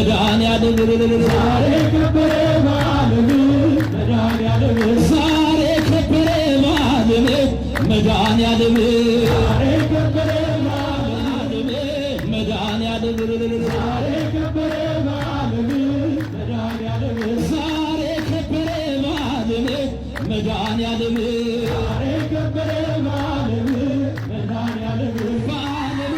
መድኃኒዓለም ዛሬ ከበረ በዓለም መድኃኒዓለም ዛሬ ከበረ በዓለም መድኃኒዓለም ዛሬ ከበረ በዓለም መድኃኒዓለም ዛሬ ከበረ በዓለም መድኃኒዓለም ዛሬ ከበረ በዓለም መድኃኒዓለም ዛሬ ከበረ በዓለም መድኃኒዓለም በዓለም